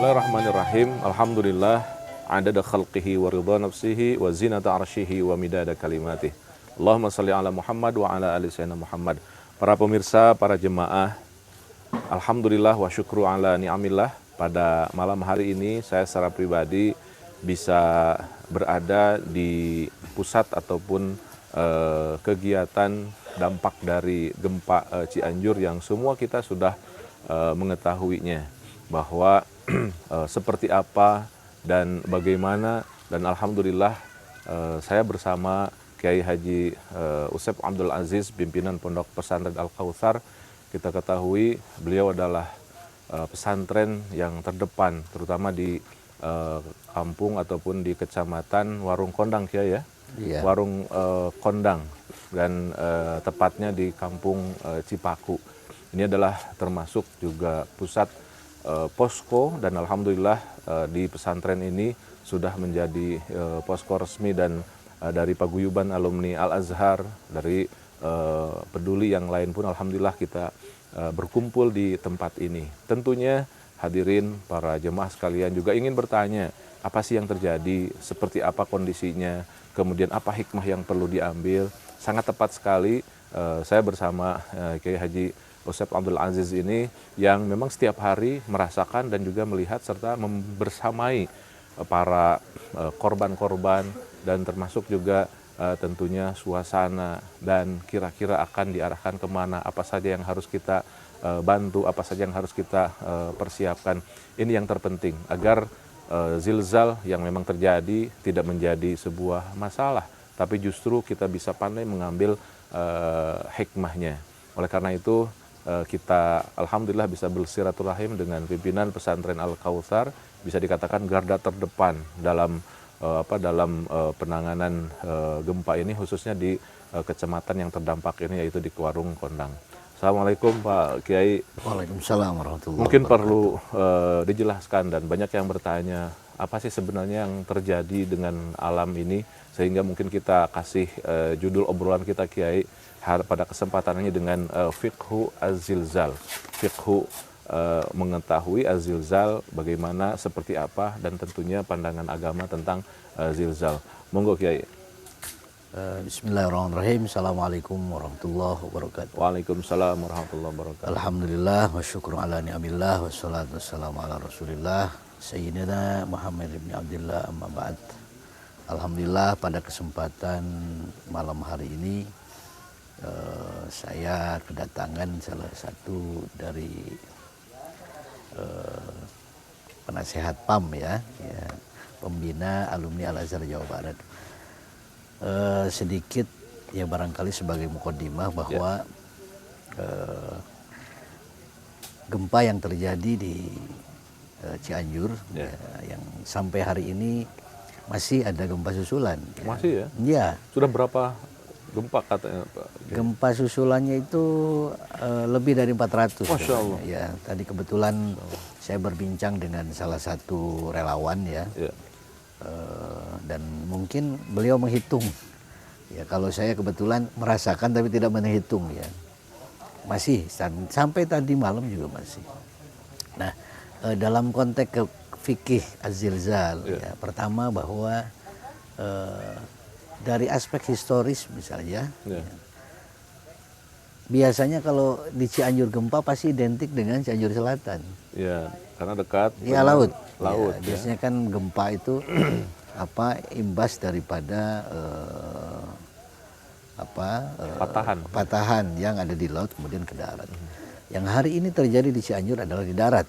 Bismillahirrahmanirrahim. Alhamdulillah adada khalqihi wa ridha nafsihi wa zinata arsyihi wa midada kalimatih. Allahumma salli ala Muhammad wa ala ali sayyidina Muhammad. Para pemirsa, para jemaah, alhamdulillah wa syukru ala ni'amillah. Pada malam hari ini saya secara pribadi bisa berada di pusat ataupun kegiatan dampak dari gempa Cianjur yang semua kita sudah mengetahuinya, bahwa seperti apa dan bagaimana, dan alhamdulillah saya bersama Kiai Haji Usep Abdul Aziz, pimpinan Pondok Pesantren Al-Kautsar. Kita ketahui beliau adalah pesantren yang terdepan, terutama di kampung ataupun di kecamatan Warung Kondang, Kiai ya. Iya. Warung Kondang, dan tepatnya di kampung Cipaku. Ini adalah termasuk juga pusat posko, dan alhamdulillah di pesantren ini sudah menjadi posko resmi, dan dari paguyuban alumni Al-Azhar, dari peduli yang lain pun alhamdulillah kita berkumpul di tempat ini. Tentunya hadirin para jemaah sekalian juga ingin bertanya, apa sih yang terjadi, seperti apa kondisinya, kemudian apa hikmah yang perlu diambil. Sangat tepat sekali saya bersama Kiai Haji Usep Abdul Aziz ini yang memang setiap hari merasakan dan juga melihat serta membersamai para korban-korban, dan termasuk juga tentunya suasana dan kira-kira akan diarahkan kemana, apa saja yang harus kita bantu, apa saja yang harus kita persiapkan. Ini yang terpenting agar zilzal yang memang terjadi tidak menjadi sebuah masalah, tapi justru kita bisa pandai mengambil hikmahnya. Oleh karena itu kita alhamdulillah bisa bersilaturahim dengan pimpinan pesantren Al-Kautsar, bisa dikatakan garda terdepan dalam penanganan gempa ini, khususnya di kecamatan yang terdampak ini, yaitu di Warung Kondang. Assalamualaikum Pak Kiai. Waalaikumsalam warahmatullahi Mungkin wabarakatuh. perlu dijelaskan, dan banyak yang bertanya apa sih sebenarnya yang terjadi dengan alam ini, sehingga mungkin kita kasih judul obrolan kita Kiai pada kesempatan ini dengan fiqhu az-zilzal. Fiqhu mengetahui az-zilzal bagaimana, seperti apa, dan tentunya pandangan agama tentang zilzal. Monggo Kiai. Bismillahirrahmanirrahim. Assalamualaikum warahmatullahi wabarakatuh. Waalaikumsalam warahmatullahi wabarakatuh. Alhamdulillah wa syukru ala ni'amillah wa salatu wassalamu ala rasulillah Sayyidina Muhammad ibn Abdillah, amma ba'd. Alhamdulillah pada kesempatan malam hari ini saya kedatangan salah satu dari penasehat PAM ya, pembina alumni Al-Azhar Jawa Barat. Sedikit ya barangkali sebagai mukaddimah bahwa gempa yang terjadi di Cianjur yang sampai hari ini masih ada gempa susulan. Masih ya? Iya. Sudah berapa gempa katanya Pak? Gempa susulannya itu lebih dari 400. Masya Allah. Ya, tadi kebetulan saya berbincang dengan salah satu relawan ya. Dan mungkin beliau menghitung. Ya, kalau saya kebetulan merasakan tapi tidak menghitung ya. Masih sampai tadi malam juga masih. Nah, dalam konteks fikih az-zilzal ya, pertama bahwa dari aspek historis misalnya, biasanya kalau di Cianjur gempa pasti identik dengan Cianjur Selatan. Ya, karena dekat. Ya, laut. Laut. Ya, biasanya kan gempa itu imbas daripada patahan yang ada di laut kemudian ke darat. Yang hari ini terjadi di Cianjur adalah di darat.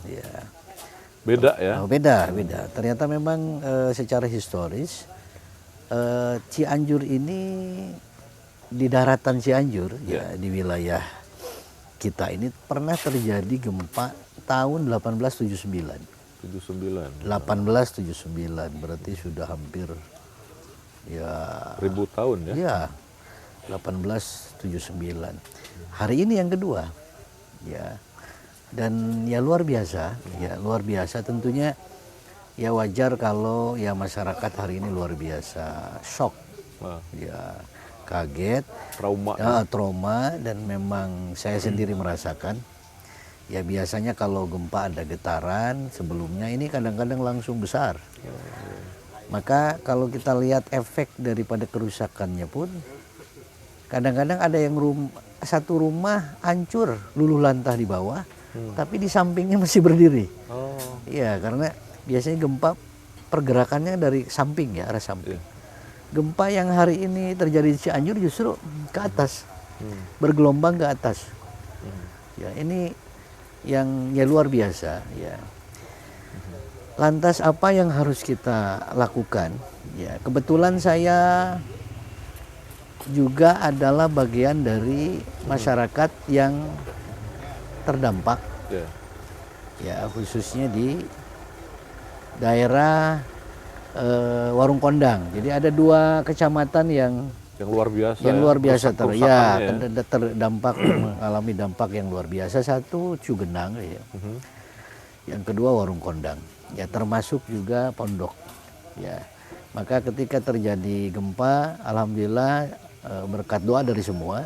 Ya. Beda ya? Beda. Ternyata memang secara historis Cianjur ini, di daratan Cianjur ya, di wilayah kita ini pernah terjadi gempa tahun 1879. 1879 berarti sudah hampir ya 1000 tahun ya? Ya, 1879. Hari ini yang kedua. Ya. Dan ya luar biasa, tentunya ya wajar kalau ya masyarakat hari ini luar biasa shock. Ya, kaget, trauma, dan memang saya sendiri merasakan Ya biasanya kalau gempa ada getaran sebelumnya ini kadang-kadang langsung besar. Maka kalau kita lihat efek daripada kerusakannya pun kadang-kadang ada yang satu rumah hancur luluh lantah di bawah, tapi di sampingnya masih berdiri. Iya, karena biasanya gempa pergerakannya dari samping ya, arah samping. Gempa yang hari ini terjadi di Cianjur justru ke atas, bergelombang ke atas. Ya ini yang ya luar biasa. Ya. Lantas apa yang harus kita lakukan? Ya kebetulan saya juga adalah bagian dari masyarakat yang terdampak. Ya khususnya di daerah Warung Kondang. Jadi ada 2 kecamatan yang luar biasa. Yang luar biasa terdampak mengalami dampak yang luar biasa. Satu Cugenang ya. Yang kedua Warung Kondang. Ya termasuk juga Pondok. Ya. Maka ketika terjadi gempa, alhamdulillah berkat doa dari semua,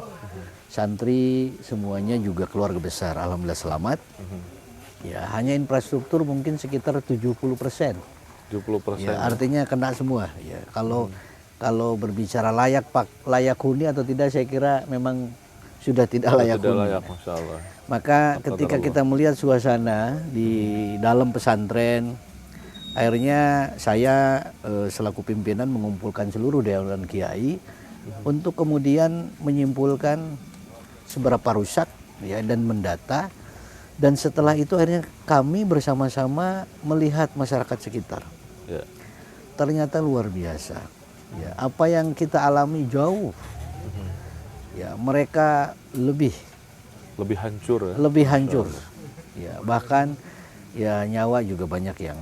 santri semuanya juga keluarga besar, alhamdulillah selamat. Ya, hanya infrastruktur mungkin sekitar 70%. 70%. Ya, artinya kena semua. Ya, kalau berbicara layak huni atau tidak, saya kira memang sudah tidak layak huni. Masya Allah. Maka ketika kita melihat suasana di dalam pesantren, akhirnya saya selaku pimpinan mengumpulkan seluruh dewan kiai untuk kemudian menyimpulkan seberapa rusak ya dan mendata. Dan setelah itu akhirnya kami bersama-sama melihat masyarakat sekitar. Ya. Ternyata luar biasa. Ya, apa yang kita alami jauh. Ya, mereka lebih hancur ya. Lebih hancur. Ya, bahkan ya nyawa juga banyak yang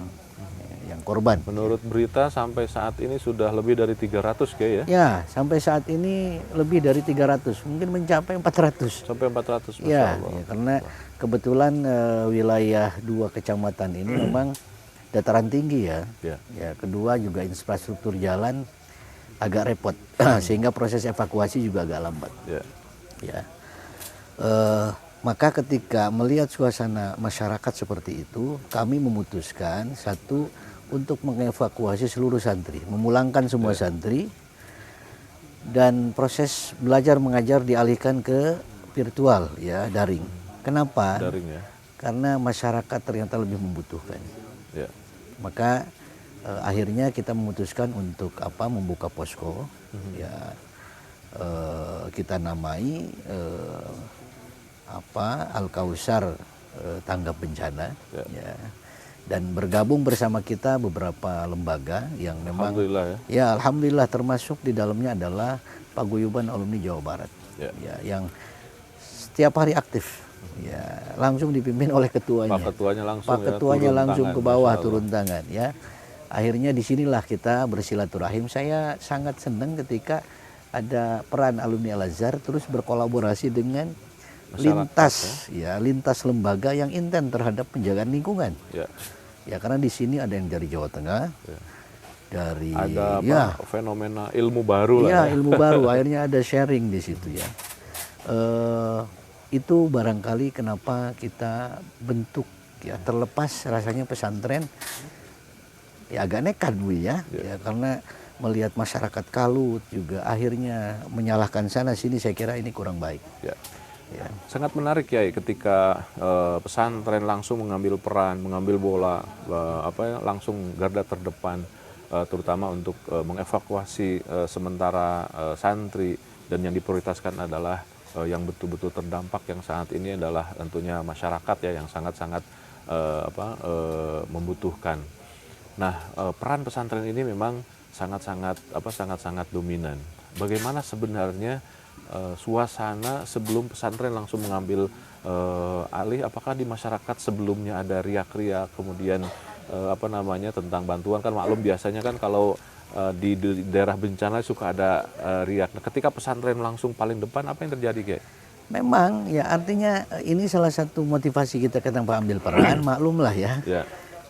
korban. Menurut berita sampai saat ini sudah lebih dari 300 kayak ya? Ya, sampai saat ini lebih dari 300, mungkin mencapai 400. Sampai 400, Masya ya, Allah. Ya, karena kebetulan wilayah 2 kecamatan ini memang dataran tinggi ya. Ya, kedua juga infrastruktur jalan agak repot, sehingga proses evakuasi juga agak lambat. Ya. Maka ketika melihat suasana masyarakat seperti itu, kami memutuskan satu untuk mengevakuasi seluruh santri, memulangkan semua santri, dan proses belajar mengajar dialihkan ke virtual ya, daring. Kenapa? Daring ya. Karena masyarakat ternyata lebih membutuhkan. Maka akhirnya kita memutuskan untuk membuka posko. Ya, kita namai Al-Kausar tanggap bencana. Ya. Dan bergabung bersama kita beberapa lembaga yang memang alhamdulillah termasuk di dalamnya adalah Paguyuban Alumni Jawa Barat. Ya, yang setiap hari aktif. Ya, langsung dipimpin oleh ketuanya. Pak Ketuanya langsung, Pak Ketuanya langsung ke bawah turun tangan ya. Akhirnya disinilah kita bersilaturahim. Saya sangat senang ketika ada peran alumni Al-Azhar terus berkolaborasi dengan lintas lembaga yang intens terhadap penjagaan lingkungan. Ya karena di sini ada yang dari Jawa Tengah, dari ada fenomena ilmu baru lah. Ilmu baru. Akhirnya ada sharing di situ ya. Itu barangkali kenapa kita bentuk ya, terlepas rasanya pesantren ya agak nekat Bu ya. Karena melihat masyarakat kalut juga akhirnya menyalahkan sana sini, saya kira ini kurang baik. Ya. Sangat menarik ya ketika pesantren langsung mengambil peran, mengambil bola, langsung garda terdepan, terutama untuk mengevakuasi sementara santri, dan yang diprioritaskan adalah yang betul-betul terdampak yang saat ini adalah tentunya masyarakat ya yang sangat-sangat membutuhkan. Nah, peran pesantren ini memang sangat-sangat dominan. Bagaimana sebenarnya suasana sebelum pesantren langsung mengambil alih? Apakah di masyarakat sebelumnya ada riak-riak, kemudian tentang bantuan? Kan maklum biasanya kan kalau di daerah bencana suka ada riak. Nah, ketika pesantren langsung paling depan, apa yang terjadi, Kiai? Memang ya, artinya ini salah satu motivasi kita kenapa ambil peran. Maklum lah ya.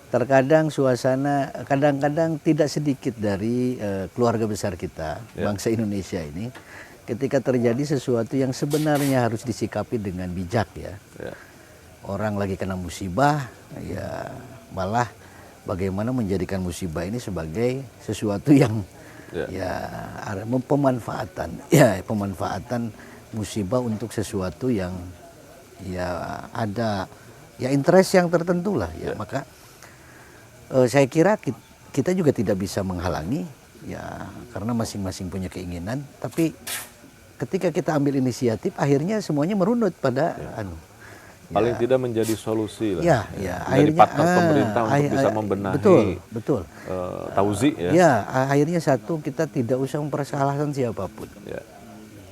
Terkadang suasana, kadang-kadang tidak sedikit dari keluarga besar kita, bangsa Indonesia ini, ketika terjadi sesuatu yang sebenarnya harus disikapi dengan bijak ya. orang lagi kena musibah, ya malah bagaimana menjadikan musibah ini sebagai sesuatu yang pemanfaatan musibah untuk sesuatu yang ya ada ya interest yang tertentu lah ya. Maka saya kira kita juga tidak bisa menghalangi ya, karena masing-masing punya keinginan, tapi ketika kita ambil inisiatif akhirnya semuanya merunut pada paling tidak menjadi solusi lah. Ya, menjadi partner pemerintah untuk bisa membenahi betul. Tauzi ya. Ya, akhirnya satu, kita tidak usah mempersalahkan siapapun.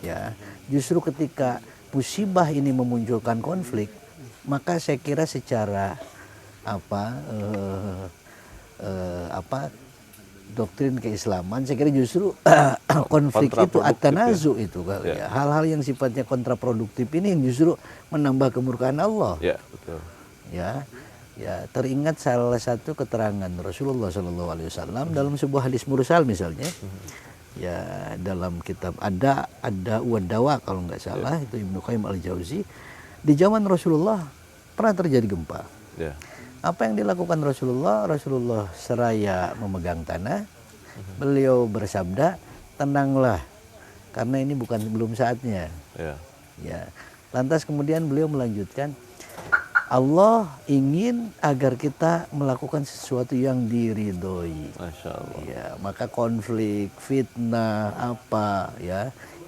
Ya, justru ketika musibah ini memunculkan konflik, maka saya kira secara doktrin keislaman, saya kira justru konflik itu at-tanazu itu ya. Hal-hal yang sifatnya kontraproduktif ini yang justru menambah kemurkaan Allah. Ya, betul. Ya, teringat salah satu keterangan Rasulullah SAW dalam sebuah hadis mursal misalnya. Ya, dalam kitab ada Wadawa kalau nggak salah, itu Ibnu Qayyim al-Jauzi. Di zaman Rasulullah pernah terjadi gempa. Apa yang dilakukan Rasulullah seraya memegang tanah, beliau bersabda, tenanglah, karena ini belum saatnya. Ya. Lantas kemudian beliau melanjutkan, Allah ingin agar kita melakukan sesuatu yang diridhoi. Masya Allah. Ya, maka konflik, fitnah,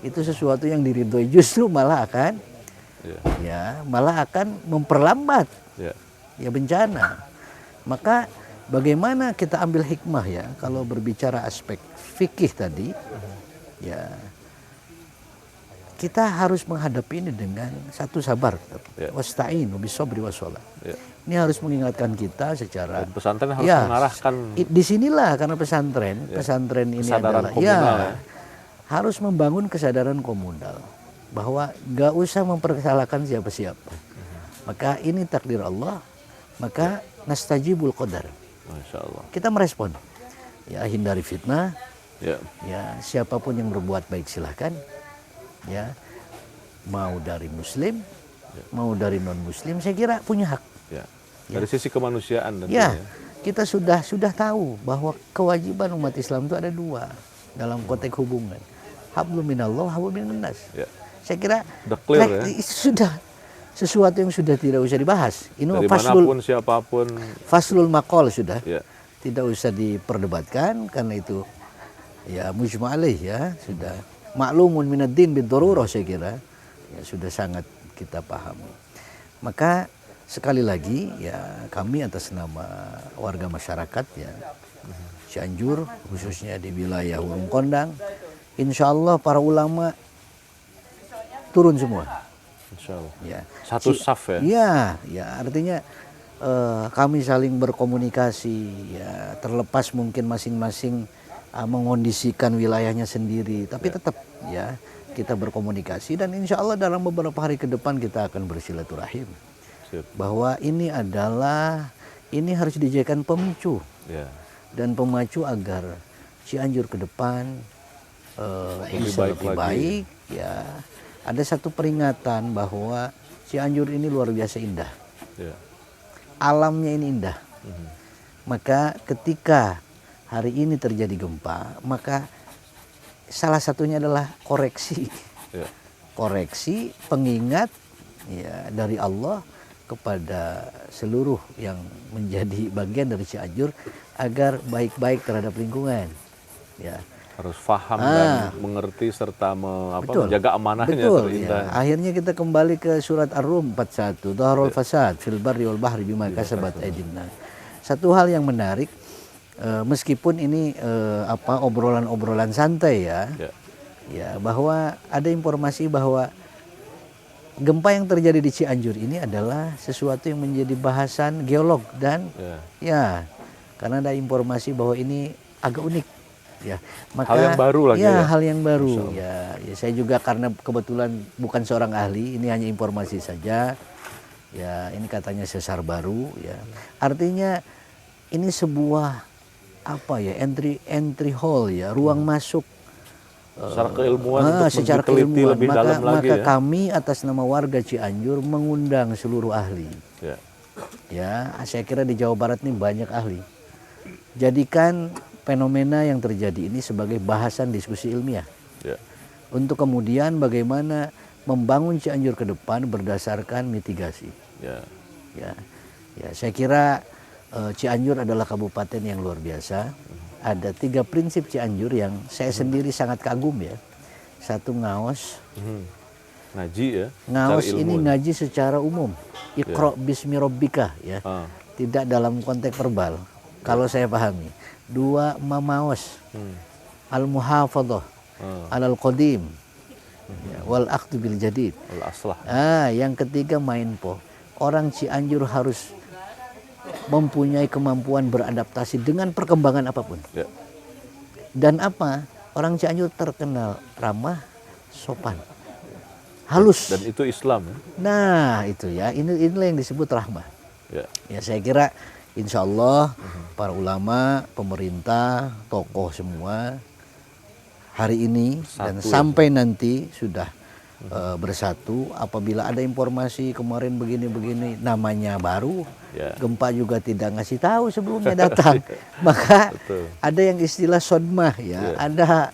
itu sesuatu yang diridhoi justru malah akan memperlambat ya bencana. Maka bagaimana kita ambil hikmah ya kalau berbicara aspek fikih tadi, ya kita harus menghadapi ini dengan satu sabar. Wasta'inu bis-sabri was-shalah. Ini harus mengingatkan kita secara dan pesantren harus mengarahkan. Disinilah karena pesantren ini adalah harus membangun kesadaran komunal bahwa gak usah mempersalahkan siapa-siapa. Maka ini takdir Allah. Maka nastajibul qadar. Masya Allah. Kita merespon. Ya, hindari fitnah. Ya, siapapun yang berbuat baik silahkan. Ya, mau dari muslim, mau dari non muslim, saya kira punya hak. Dari sisi kemanusiaan tentunya. Kita sudah tahu bahwa kewajiban umat Islam itu ada dua dalam konteks hubungan. Hablum minallah, hablum minan nas. Saya kira sudah sesuatu yang sudah tidak usah dibahas. Ini dari manapun siapapun. Faslul maqal sudah. Tidak usah diperdebatkan karena itu ya mujma' alaih ya, sudah maklumun minad din bid-darurah, saya kira. Ya sudah sangat kita pahami. Maka sekali lagi ya kami atas nama warga masyarakat ya Cianjur, khususnya di wilayah Ulung Kondang, insya Allah para ulama turun semua. Ya. Satu saf ya. Artinya kami saling berkomunikasi ya, terlepas mungkin masing-masing mengondisikan wilayahnya sendiri, tapi tetap ya kita berkomunikasi dan insya Allah dalam beberapa hari ke depan kita akan bersilaturahim. Bahwa ini harus dijadikan pemicu dan pemacu agar Cianjur ke depan bisa lebih baik ya. Ada satu peringatan bahwa Cianjur ini luar biasa indah. Alamnya ini indah. Maka ketika hari ini terjadi gempa, maka salah satunya adalah koreksi. Koreksi, pengingat ya dari Allah kepada seluruh yang menjadi bagian dari Cianjur agar baik-baik terhadap lingkungan. Ya. Harus paham dan mengerti serta menjaga amanahnya. Akhirnya kita kembali ke surat Ar-Rum 41, Dhahrul fasad fil barri wal bahri bima kasabat aydin nas. Satu hal yang menarik, meskipun ini obrolan-obrolan santai ya, bahwa ada informasi bahwa gempa yang terjadi di Cianjur ini adalah sesuatu yang menjadi bahasan geolog dan karena ada informasi bahwa ini agak unik. Maka, hal yang baru lagi hal yang baru ya, saya juga karena kebetulan bukan seorang ahli, ini hanya informasi saja ya, ini katanya sesar baru ya, artinya ini sebuah entry hall ya, ruang masuk secara keilmuan untuk secara diteliti keilmuan. lebih dalam lagi Maka ya. kami atas nama warga Cianjur mengundang seluruh ahli. Ya. Ya, saya kira di Jawa Barat ini banyak ahli. Jadikan fenomena yang terjadi ini sebagai bahasan diskusi ilmiah. Ya. Untuk kemudian bagaimana membangun Cianjur ke depan berdasarkan mitigasi. Ya. Ya, saya kira Cianjur adalah kabupaten yang luar biasa. Ada 3 prinsip Cianjur yang saya sendiri sangat kagum ya. Satu, ngaos. Ngaji ya. Ngaos secara ini ilmu. ngaji secara umum. Iqra bismi rabbika ya. Tidak dalam konteks verbal. Kalau saya pahami. 2, mamaos. Al-muhafadhah. Alal qadim. Wal akhdu bil jadid. Al-aslah. Yang ketiga mindpo. Orang Cianjur harus mempunyai kemampuan beradaptasi dengan perkembangan apapun. Ya. Dan apa? Orang Cianjur terkenal ramah, sopan, halus. Dan itu Islam ya. Nah itu ya, inilah yang disebut rahmah. Ya saya kira insya Allah para ulama, pemerintah, tokoh semua hari ini dan sampai nanti sudah bersatu. Apabila ada informasi kemarin begini-begini namanya baru, gempa juga tidak ngasih tahu sebelumnya datang. Maka ada yang istilah sodmah ya, ada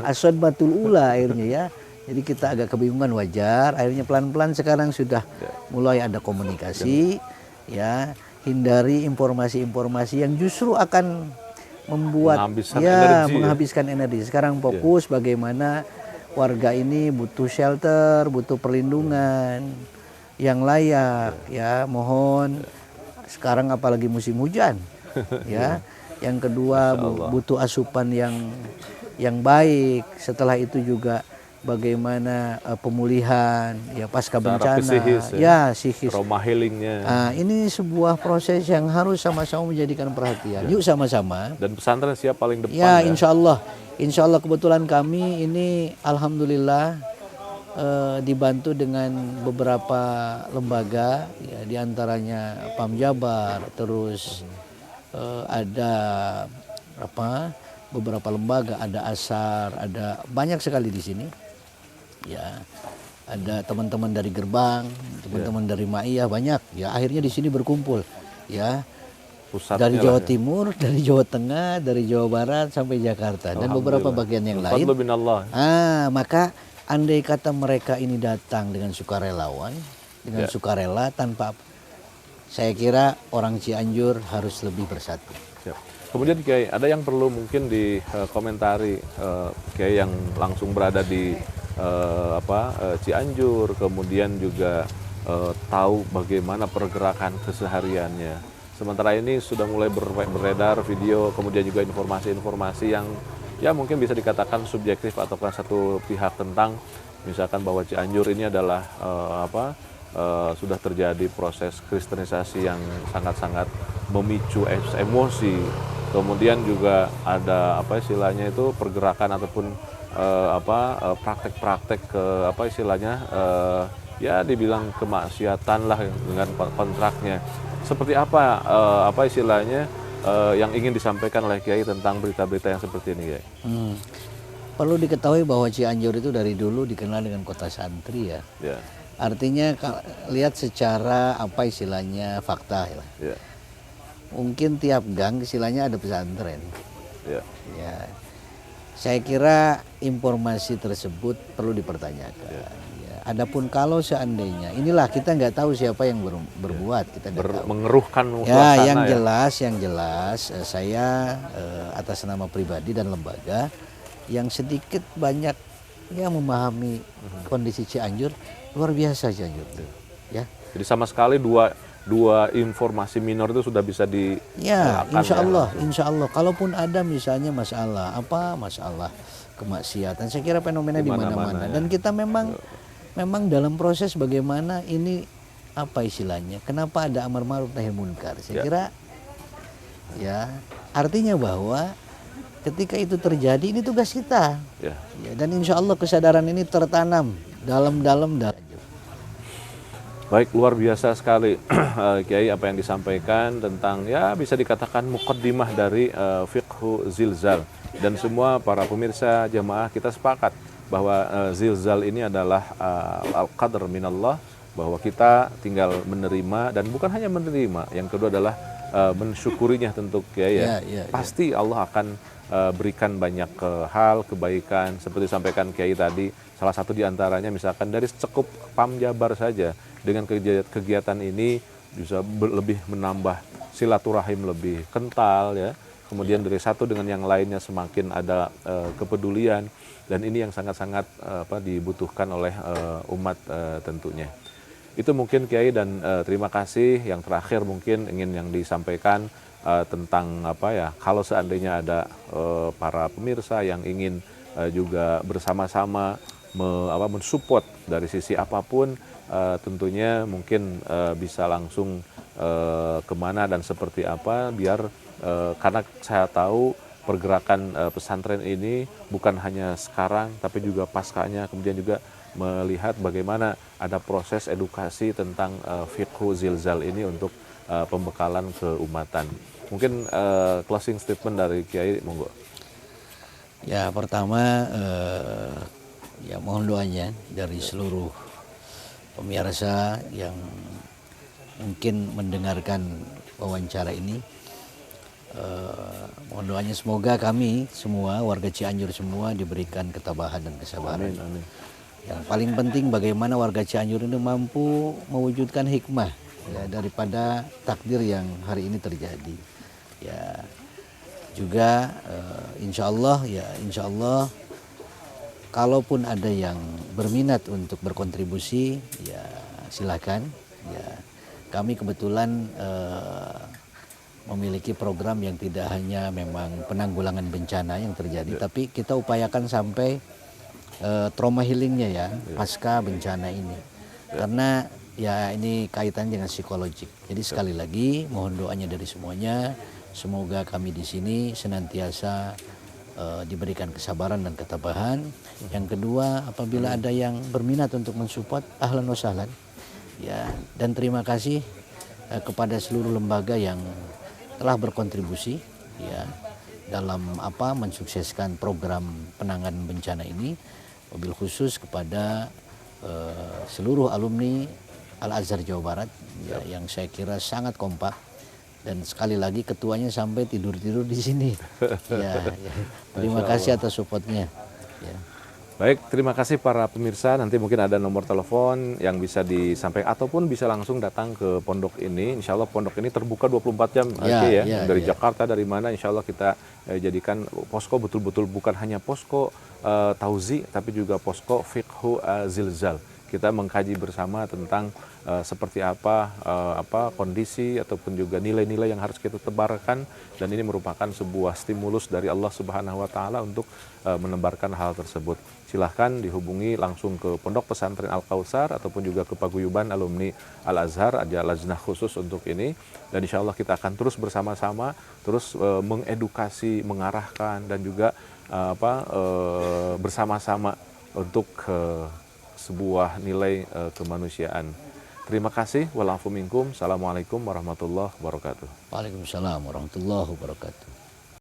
asodmatul ula akhirnya ya. Jadi kita agak kebingungan, wajar. Akhirnya pelan-pelan sekarang sudah mulai ada komunikasi ya. Hindari informasi-informasi yang justru akan membuat menghabiskan energi. Sekarang fokus bagaimana warga ini butuh shelter, butuh perlindungan yang layak ya. Mohon sekarang apalagi musim hujan ya. Yang kedua butuh asupan yang baik. Setelah itu juga bagaimana pemulihan ya pasca bencana psikis. Trauma healingnya. Ini sebuah proses yang harus sama-sama menjadikan perhatian. Yuk sama-sama. Dan pesantren siap paling depan ya. Insya Allah kebetulan kami ini alhamdulillah dibantu dengan beberapa lembaga ya, diantaranya Pam Jabar, terus ada beberapa lembaga, ada Asar, ada banyak sekali di sini ya. Ada teman-teman dari Gerbang, teman-teman dari Ma'iyah, banyak ya. Akhirnya di sini berkumpul ya. Dari Jawa Timur, dari Jawa Tengah, dari Jawa Barat sampai Jakarta dan beberapa bagian yang lain. Maka andai kata mereka ini datang dengan sukarelawan, dengan sukarela tanpa, saya kira orang Cianjur harus lebih bersatu. Kemudian Kiai, ada yang perlu mungkin dikomentari Kiai yang langsung berada di Cianjur, kemudian juga tahu bagaimana pergerakan kesehariannya. Sementara ini sudah mulai beredar video, kemudian juga informasi-informasi yang ya mungkin bisa dikatakan subjektif ataupun satu pihak tentang misalkan bahwa Cianjur ini adalah sudah terjadi proses kristenisasi yang sangat-sangat memicu emosi. Kemudian juga ada istilahnya itu pergerakan ataupun praktek-praktek ya dibilang kemaksiatan lah dengan kontraknya. Seperti apa istilahnya yang ingin disampaikan oleh Kiai tentang berita-berita yang seperti ini, Kiai? Perlu diketahui bahwa Cianjur itu dari dulu dikenal dengan kota santri ya. Artinya lihat secara istilahnya fakta ya. Mungkin tiap gang istilahnya ada pesantren. Ya. Saya kira informasi tersebut perlu dipertanyakan. Adapun kalau seandainya, inilah kita nggak tahu siapa yang berbuat, kita nggak tahu. Mengeruhkan suasana yang jelas saya atas nama pribadi dan lembaga yang sedikit banyak memahami kondisi Cianjur, luar biasa Cianjur ya. Jadi sama sekali dua informasi minor itu sudah bisa di insya Allah kalaupun ada misalnya masalah kemaksiatan, saya kira fenomena di mana-mana dan kita memang dalam proses bagaimana ini istilahnya, kenapa ada amar ma'ruf nahi munkar. Saya kira artinya bahwa ketika itu terjadi ini tugas kita dan insya Allah kesadaran ini tertanam dalam. Baik, luar biasa sekali Kiai apa yang disampaikan tentang ya bisa dikatakan muqaddimah dari fiqhu zilzal, dan semua para pemirsa jamaah kita sepakat bahwa zilzal ini adalah al-qadar minallah, bahwa kita tinggal menerima, dan bukan hanya menerima, yang kedua adalah mensyukurinya tentu Kiai ya. Pasti Allah akan berikan banyak hal kebaikan seperti disampaikan Kiai tadi. Salah satu diantaranya misalkan dari sekup Pam Jabar saja, dengan kegiatan ini bisa lebih menambah silaturahim lebih kental ya. Kemudian dari satu dengan yang lainnya semakin ada kepedulian, dan ini yang sangat-sangat dibutuhkan oleh umat tentunya. Itu mungkin Kiai, dan terima kasih. Yang terakhir mungkin ingin yang disampaikan tentang kalau seandainya ada para pemirsa yang ingin juga bersama-sama mensupport dari sisi apapun, tentunya mungkin bisa langsung kemana dan seperti apa, biar karena saya tahu pergerakan pesantren ini bukan hanya sekarang tapi juga paskanya, kemudian juga melihat bagaimana ada proses edukasi tentang fiqhu zilzal ini untuk pembekalan keumatan. Mungkin closing statement dari Kiai, monggo. Ya, pertama ya mohon doanya dari seluruh pemirsa yang mungkin mendengarkan wawancara ini. Mohon doanya semoga kami semua, warga Cianjur semua, diberikan ketabahan dan kesabaran. Amin, amin. Yang paling penting bagaimana warga Cianjur ini mampu mewujudkan hikmah ya, daripada takdir yang hari ini terjadi. Ya, juga insya Allah kalaupun ada yang berminat untuk berkontribusi, ya silakan. Ya, kami kebetulan memiliki program yang tidak hanya memang penanggulangan bencana yang terjadi, tapi kita upayakan sampai trauma healingnya ya, pasca bencana ini. Karena ya ini kaitannya dengan psikologik. Jadi sekali lagi mohon doanya dari semuanya, semoga kami di sini senantiasa diberikan kesabaran dan ketabahan. Yang kedua, apabila ada yang berminat untuk mensupport, ahlan wa sahlan. Ya, dan terima kasih kepada seluruh lembaga yang telah berkontribusi ya dalam mensukseskan program penanganan bencana ini. Wabil khusus kepada seluruh alumni Al-Azhar Jawa Barat ya, yang saya kira sangat kompak. Dan sekali lagi ketuanya sampai tidur-tidur di sini. Ya. Terima kasih atas supportnya. Ya. Baik, terima kasih para pemirsa. Nanti mungkin ada nomor telepon yang bisa disampaikan ataupun bisa langsung datang ke pondok ini. Insya Allah pondok ini terbuka 24 jam dari Jakarta, dari mana insya Allah kita jadikan posko betul-betul bukan hanya posko tauzi, tapi juga posko fiqhu zilzal. Kita mengkaji bersama tentang seperti apa kondisi ataupun juga nilai-nilai yang harus kita tebarkan, dan ini merupakan sebuah stimulus dari Allah Subhanahu wa taala untuk menebarkan hal tersebut. Silahkan dihubungi langsung ke Pondok Pesantren Al-Kautsar ataupun juga ke Paguyuban Alumni Al-Azhar, ada lajnah khusus untuk ini, dan insya Allah kita akan terus bersama-sama terus mengedukasi, mengarahkan, dan juga bersama-sama untuk sebuah nilai kemanusiaan. Terima kasih. Walafu minkum. Assalamualaikum warahmatullahi wabarakatuh. Waalaikumsalam warahmatullahi wabarakatuh.